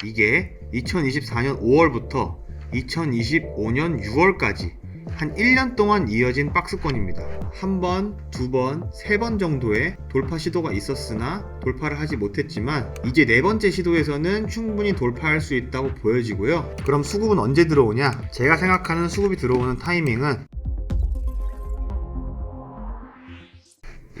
이게 2024년 5월부터 2025년 6월까지 한 1년 동안 이어진 박스권입니다. 한 번, 두 번, 세 번 정도의 돌파 시도가 있었으나 돌파를 하지 못했지만 이제 네 번째 시도에서는 충분히 돌파할 수 있다고 보여지고요. 그럼 수급은 언제 들어오냐? 제가 생각하는 수급이 들어오는 타이밍은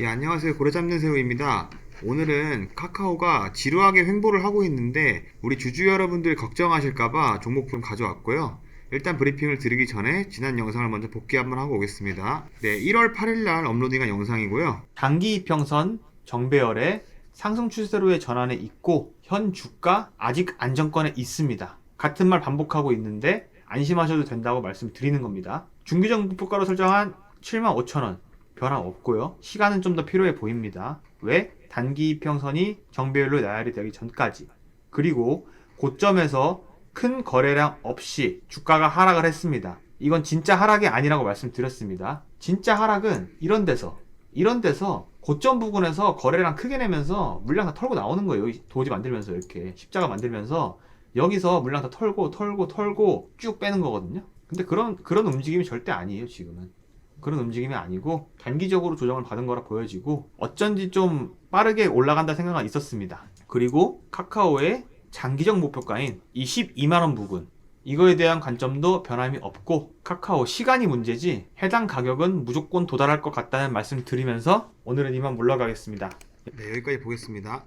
안녕하세요. 고래 잡는 새우입니다. 오늘은 카카오가 지루하게 횡보를 하고 있는데 우리 주주 여러분들 걱정하실까봐 종목품 가져왔고요. 일단 브리핑을 드리기 전에 지난 영상을 먼저 복귀 한번 하고 오겠습니다. 1월 8일날 업로딩한 영상이고요. 단기 이평선 정배열의 상승 추세로의 전환에 있고 현 주가 아직 안정권에 있습니다. 같은 말 반복하고 있는데 안심하셔도 된다고 말씀드리는 겁니다. 중기적 목표가로 설정한 75,000원 변화 없고요. 시간은 좀 더 필요해 보입니다. 왜? 단기 이평선이 정배열로 나열이 되기 전까지, 그리고 고점에서 큰 거래량 없이 주가가 하락을 했습니다. 이건 진짜 하락이 아니라고 말씀드렸습니다. 진짜 하락은 이런 데서 고점 부근에서 거래량 크게 내면서 물량 다 털고 나오는 거예요. 도지 만들면서 이렇게 십자가 만들면서 여기서 물량 다 털고 쭉 빼는 거거든요. 근데 그런 움직임이 절대 아니에요. 지금은 그런 움직임이 아니고 단기적으로 조정을 받은 거라 보여지고 어쩐지 좀 빠르게 올라간다 생각은 있었습니다. 그리고 카카오의 장기적 목표가인 22만원 부근, 이거에 대한 관점도 변함이 없고 카카오 시간이 문제지 해당 가격은 무조건 도달할 것 같다는 말씀 드리면서 오늘은 이만 물러가겠습니다. 여기까지 보겠습니다.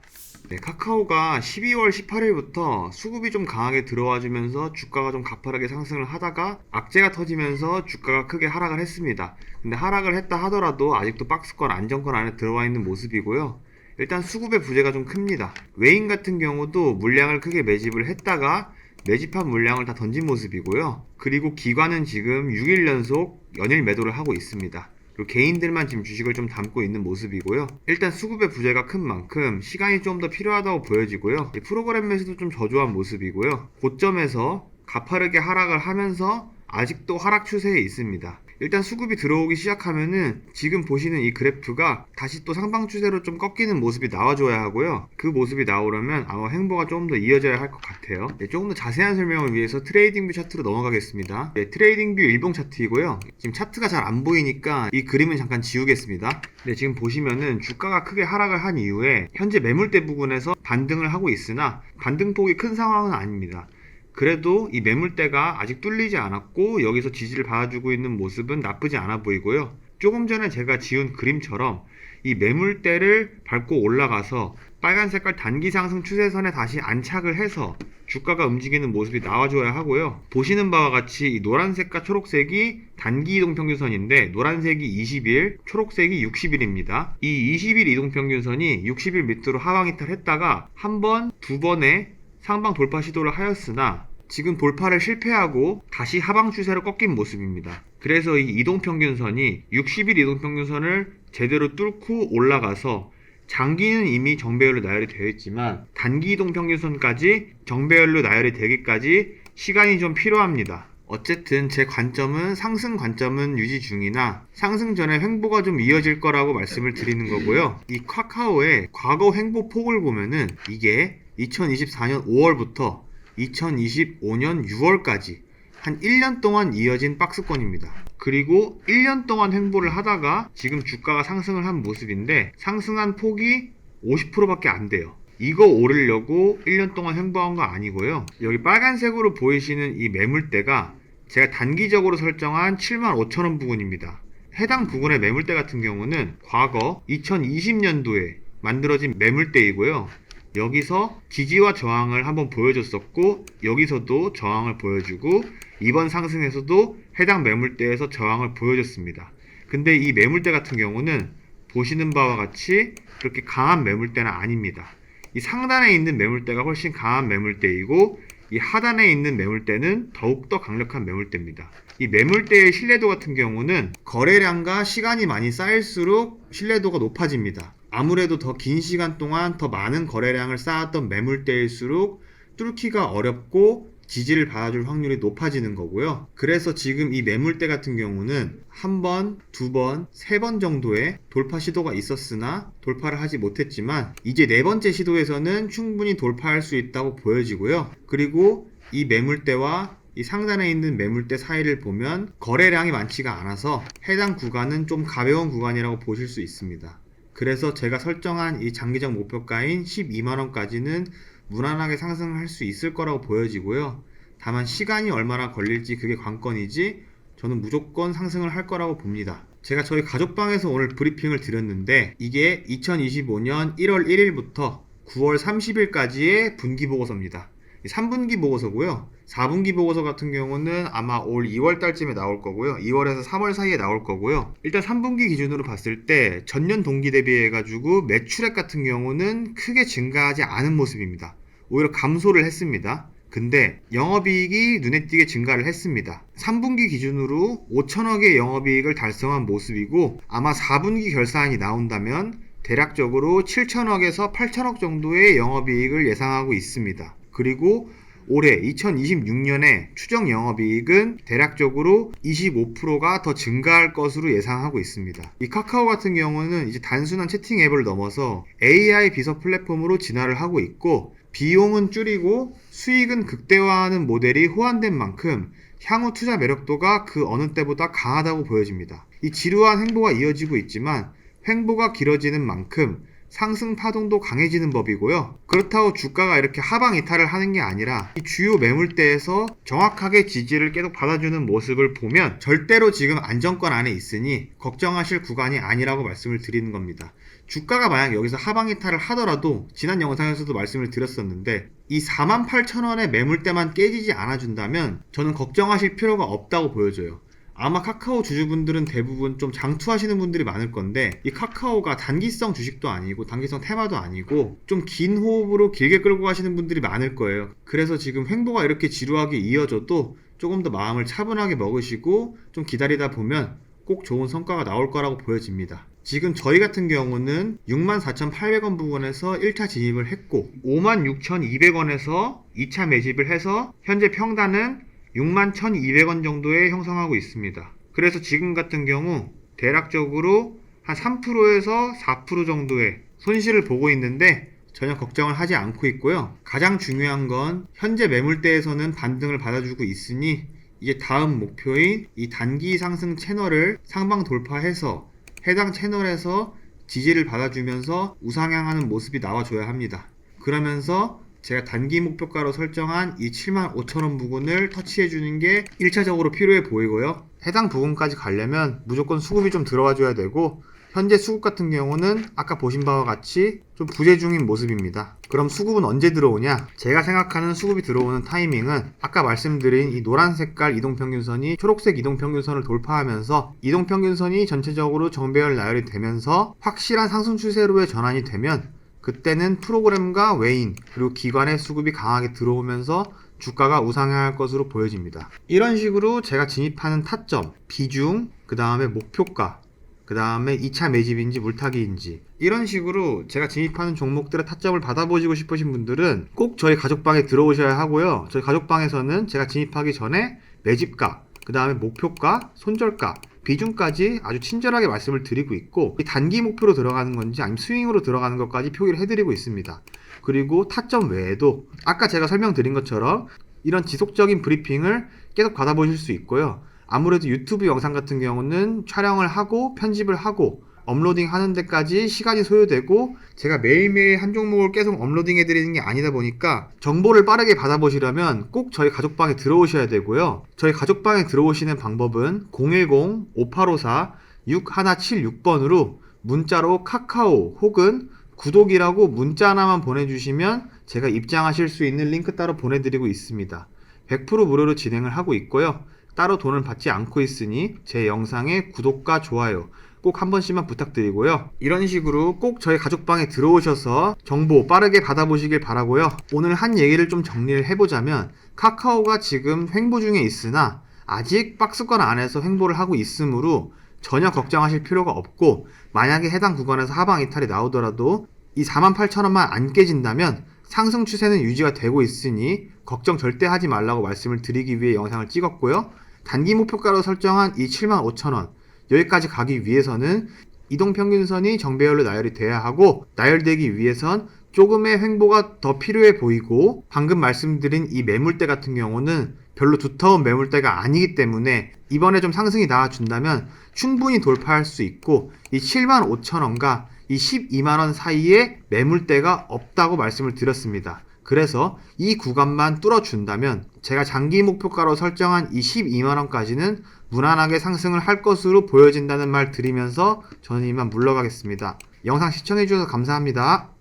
카카오가 12월 18일부터 수급이 좀 강하게 들어와 주면서 주가가 좀 가파르게 상승을 하다가 악재가 터지면서 주가가 크게 하락을 했습니다. 근데 하락을 했다 하더라도 아직도 박스권 안정권 안에 들어와 있는 모습이고요. 일단 수급의 부재가 좀 큽니다. 외인 같은 경우도 물량을 크게 매집을 했다가 매집한 물량을 다 던진 모습이고요. 그리고 기관은 지금 6일 연속 연일 매도를 하고 있습니다. 그리고 개인들만 지금 주식을 좀 담고 있는 모습이고요. 일단 수급의 부재가 큰 만큼 시간이 좀 더 필요하다고 보여지고요. 프로그램 매수도 좀 저조한 모습이고요. 고점에서 가파르게 하락을 하면서 아직도 하락 추세에 있습니다. 일단 수급이 들어오기 시작하면은 지금 보시는 이 그래프가 다시 또 상방 추세로 좀 꺾이는 모습이 나와줘야 하고요. 그 모습이 나오려면 아마 횡보가 조금 더 이어져야 할 것 같아요. 조금 더 자세한 설명을 위해서 트레이딩 뷰 차트로 넘어가겠습니다. 트레이딩 뷰 일봉 차트이고요. 지금 차트가 잘 안 보이니까 이 그림은 잠깐 지우겠습니다. 지금 보시면은 주가가 크게 하락을 한 이후에 현재 매물대 부분에서 반등을 하고 있으나 반등폭이 큰 상황은 아닙니다. 그래도 이 매물대가 아직 뚫리지 않았고 여기서 지지를 받아주고 있는 모습은 나쁘지 않아 보이고요. 조금 전에 제가 지운 그림처럼 이 매물대를 밟고 올라가서 빨간 색깔 단기 상승 추세선에 다시 안착을 해서 주가가 움직이는 모습이 나와줘야 하고요. 보시는 바와 같이 이 노란색과 초록색이 단기 이동평균선인데 노란색이 20일, 초록색이 60일입니다. 이 20일 이동평균선이 60일 밑으로 하방 이탈했다가 한 번, 두 번의 상방 돌파 시도를 하였으나 지금 돌파를 실패하고 다시 하방 추세로 꺾인 모습입니다. 그래서 이 이동평균선이 60일 이동평균선을 제대로 뚫고 올라가서 장기는 이미 정배열로 나열이 되어 있지만 단기 이동평균선까지 정배열로 나열이 되기까지 시간이 좀 필요합니다. 어쨌든 제 관점은 상승 관점은 유지 중이나 상승 전에 횡보가 좀 이어질 거라고 말씀을 드리는 거고요. 이 카카오의 과거 횡보 폭을 보면은 이게 2024년 5월부터 2025년 6월까지 한 1년 동안 이어진 박스권입니다. 그리고 1년 동안 횡보를 하다가 지금 주가가 상승을 한 모습인데 상승한 폭이 50%밖에 안 돼요. 이거 오르려고 1년 동안 횡보한 거 아니고요. 여기 빨간색으로 보이시는 이 매물대가 제가 단기적으로 설정한 75,000원 부근입니다. 해당 부근의 매물대 같은 경우는 과거 2020년도에 만들어진 매물대이고요. 여기서 지지와 저항을 한번 보여줬었고 여기서도 저항을 보여주고 이번 상승에서도 해당 매물대에서 저항을 보여줬습니다. 근데 이 매물대 같은 경우는 보시는 바와 같이 그렇게 강한 매물대는 아닙니다. 이 상단에 있는 매물대가 훨씬 강한 매물대이고 이 하단에 있는 매물대는 더욱더 강력한 매물대입니다. 이 매물대의 신뢰도 같은 경우는 거래량과 시간이 많이 쌓일수록 신뢰도가 높아집니다. 아무래도 더 긴 시간 동안 더 많은 거래량을 쌓았던 매물대일수록 뚫기가 어렵고 지지를 받아줄 확률이 높아지는 거고요. 그래서 지금 이 매물대 같은 경우는 한 번, 두 번, 세 번 정도의 돌파 시도가 있었으나 돌파를 하지 못했지만 이제 네 번째 시도에서는 충분히 돌파할 수 있다고 보여지고요. 그리고 이 매물대와 이 상단에 있는 매물대 사이를 보면 거래량이 많지가 않아서 해당 구간은 좀 가벼운 구간이라고 보실 수 있습니다. 그래서 제가 설정한 이 장기적 목표가인 12만원까지는 무난하게 상승을 할 수 있을 거라고 보여지고요. 다만 시간이 얼마나 걸릴지 그게 관건이지 저는 무조건 상승을 할 거라고 봅니다. 제가 저희 가족방에서 오늘 브리핑을 드렸는데 이게 2025년 1월 1일부터 9월 30일까지의 분기 보고서입니다. 3분기 보고서고요. 4분기 보고서 같은 경우는 아마 올 2월 달쯤에 나올 거고요. 2월에서 3월 사이에 나올 거고요. 일단 3분기 기준으로 봤을 때 전년 동기 대비해 가지고 매출액 같은 경우는 크게 증가하지 않은 모습입니다. 오히려 감소를 했습니다. 근데 영업이익이 눈에 띄게 증가를 했습니다. 3분기 기준으로 5천억의 영업이익을 달성한 모습이고 아마 4분기 결산이 나온다면 대략적으로 7천억에서 8천억 정도의 영업이익을 예상하고 있습니다. 그리고 올해 2026년에 추정 영업이익은 대략적으로 25%가 더 증가할 것으로 예상하고 있습니다. 이 카카오 같은 경우는 이제 단순한 채팅 앱을 넘어서 AI 비서 플랫폼으로 진화를 하고 있고 비용은 줄이고 수익은 극대화하는 모델이 호환된 만큼 향후 투자 매력도가 그 어느 때보다 강하다고 보여집니다. 이 지루한 횡보가 이어지고 있지만 횡보가 길어지는 만큼 상승 파동도 강해지는 법이고요. 그렇다고 주가가 이렇게 하방 이탈을 하는 게 아니라 이 주요 매물대에서 정확하게 지지를 계속 받아주는 모습을 보면 절대로 지금 안정권 안에 있으니 걱정하실 구간이 아니라고 말씀을 드리는 겁니다. 주가가 만약 여기서 하방 이탈을 하더라도 지난 영상에서도 말씀을 드렸었는데 이 48,000원의 매물대만 깨지지 않아준다면 저는 걱정하실 필요가 없다고 보여져요. 아마 카카오 주주분들은 대부분 좀 장투하시는 분들이 많을 건데 이 카카오가 단기성 주식도 아니고 단기성 테마도 아니고 좀 긴 호흡으로 길게 끌고 가시는 분들이 많을 거예요. 그래서 지금 횡보가 이렇게 지루하게 이어져도 조금 더 마음을 차분하게 먹으시고 좀 기다리다 보면 꼭 좋은 성과가 나올 거라고 보여집니다. 지금 저희 같은 경우는 64,800원 부근에서 1차 진입을 했고 56,200원에서 2차 매집을 해서 현재 평단은 61,200원 정도에 형성하고 있습니다. 그래서 지금 같은 경우 대략적으로 한 3%에서 4% 정도의 손실을 보고 있는데 전혀 걱정을 하지 않고 있고요. 가장 중요한 건 현재 매물대에서는 반등을 받아주고 있으니 이제 다음 목표인 이 단기 상승 채널을 상방 돌파해서 해당 채널에서 지지를 받아주면서 우상향하는 모습이 나와줘야 합니다. 그러면서 제가 단기 목표가로 설정한 이 75,000원 부근을 터치해주는 게 1차적으로 필요해 보이고요. 해당 부근까지 가려면 무조건 수급이 좀 들어와 줘야 되고 현재 수급 같은 경우는 아까 보신 바와 같이 좀 부재 중인 모습입니다. 그럼 수급은 언제 들어오냐? 제가 생각하는 수급이 들어오는 타이밍은 아까 말씀드린 이 노란 색깔 이동평균선이 초록색 이동평균선을 돌파하면서 이동평균선이 전체적으로 정배열 나열이 되면서 확실한 상승 추세로의 전환이 되면 그때는 프로그램과 외인 그리고 기관의 수급이 강하게 들어오면서 주가가 우상향할 것으로 보여집니다. 이런 식으로 제가 진입하는 타점, 비중, 그 다음에 목표가, 그 다음에 2차 매집인지 물타기인지 이런 식으로 제가 진입하는 종목들의 타점을 받아보시고 싶으신 분들은 꼭 저희 가족방에 들어오셔야 하고요. 저희 가족방에서는 제가 진입하기 전에 매집가, 그 다음에 목표가, 손절가, 비중까지 아주 친절하게 말씀을 드리고 있고 이 단기 목표로 들어가는 건지 아니면 스윙으로 들어가는 것까지 표기를 해드리고 있습니다. 그리고 타점 외에도 아까 제가 설명드린 것처럼 이런 지속적인 브리핑을 계속 받아보실 수 있고요. 아무래도 유튜브 영상 같은 경우는 촬영을 하고 편집을 하고 업로딩 하는 데까지 시간이 소요되고 제가 매일매일 한 종목을 계속 업로딩 해드리는 게 아니다 보니까 정보를 빠르게 받아보시려면 꼭 저희 가족방에 들어오셔야 되고요. 저희 가족방에 들어오시는 방법은 010-5854-6176번으로 문자로 카카오 혹은 구독이라고 문자 하나만 보내주시면 제가 입장하실 수 있는 링크 따로 보내드리고 있습니다. 100% 무료로 진행을 하고 있고요. 따로 돈을 받지 않고 있으니 제 영상에 구독과 좋아요 꼭 한 번씩만 부탁드리고요. 이런 식으로 꼭 저희 가족방에 들어오셔서 정보 빠르게 받아보시길 바라고요. 오늘 한 얘기를 좀 정리를 해보자면 카카오가 지금 횡보 중에 있으나 아직 박스권 안에서 횡보를 하고 있으므로 전혀 걱정하실 필요가 없고 만약에 해당 구간에서 하방 이탈이 나오더라도 이 48,000원만 안 깨진다면 상승 추세는 유지가 되고 있으니 걱정 절대 하지 말라고 말씀을 드리기 위해 영상을 찍었고요. 단기 목표가로 설정한 이 75,000원, 여기까지 가기 위해서는 이동평균선이 정배열로 나열이 돼야 하고, 나열되기 위해선 조금의 횡보가 더 필요해 보이고, 방금 말씀드린 이 매물대 같은 경우는 별로 두터운 매물대가 아니기 때문에 이번에 좀 상승이 나와준다면 충분히 돌파할 수 있고, 이 75,000원과 이 12만원 사이에 매물대가 없다고 말씀을 드렸습니다. 그래서 이 구간만 뚫어준다면 제가 장기 목표가로 설정한 이 12만원까지는 무난하게 상승을 할 것으로 보여진다는 말 드리면서 저는 이만 물러가겠습니다. 영상 시청해주셔서 감사합니다.